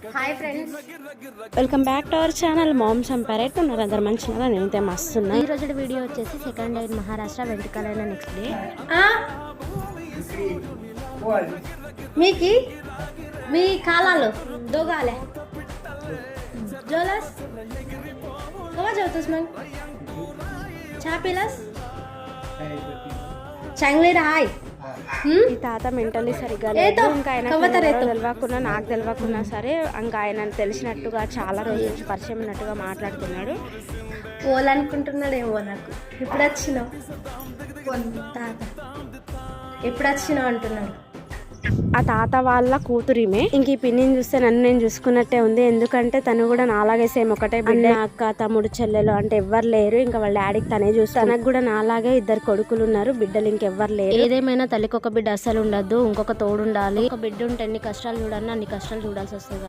Hi friends, welcome back to our channel moms అంపరేట్. ఉన్నారు అందరు మంచిగా, నేనైతే మస్తున్నా. ఈ రోజు వీడియో వచ్చేసి సెకండ్ డే మహారాష్ట్ర వెంట్రుకలైన నెక్స్ట్ డే. మీకి మీ కాలాలు దోగాలే జోలస్ कवा जेवतोस मग चहा पिलास चांगले राहाय. ఈ తాత మెంటల్లీ సరిగ్గా లేదు. ఇంకా ఆయన తెలియకుండా నాకు తెలియకున్నా సరే ఇంకా ఆయన తెలిసినట్టుగా చాలా రోజుల నుంచి పరిచయం ఉన్నట్టుగా మాట్లాడుతున్నాడు. పోవాలనుకుంటున్నాడేమో నాకు. ఎప్పుడు వచ్చినావు తాత, ఎప్పుడు వచ్చినావు అంటున్నాడు. ఆ తాత వాళ్ళ కూతురిమే. ఇంక ఈ పిన్నిని చూస్తే నన్ను నేను చూసుకున్నట్టే ఉంది. ఎందుకంటే తను కూడా నాలాగే సేమ్ ఒకటే బిడ్డ, అక్క తమ్ముడు చెల్లెలు అంటే ఎవ్వరు లేరు. ఇంకా వాళ్ళ డాడీకి తనే చూస్తాను. తనకు కూడా నాలాగే ఇద్దరు కొడుకులు ఉన్నారు, బిడ్డలు ఇంకెవ్వరు లేరు. ఏదేమైనా తల్లికి ఒక బిడ్డ అస్సలు ఉండద్దు, ఇంకొక తోడు ఉండాలి. ఒక బిడ్డ ఉంటే ఎన్ని కష్టాలు చూడాలన్నా అన్ని కష్టాలు చూడాల్సి వస్తుంది.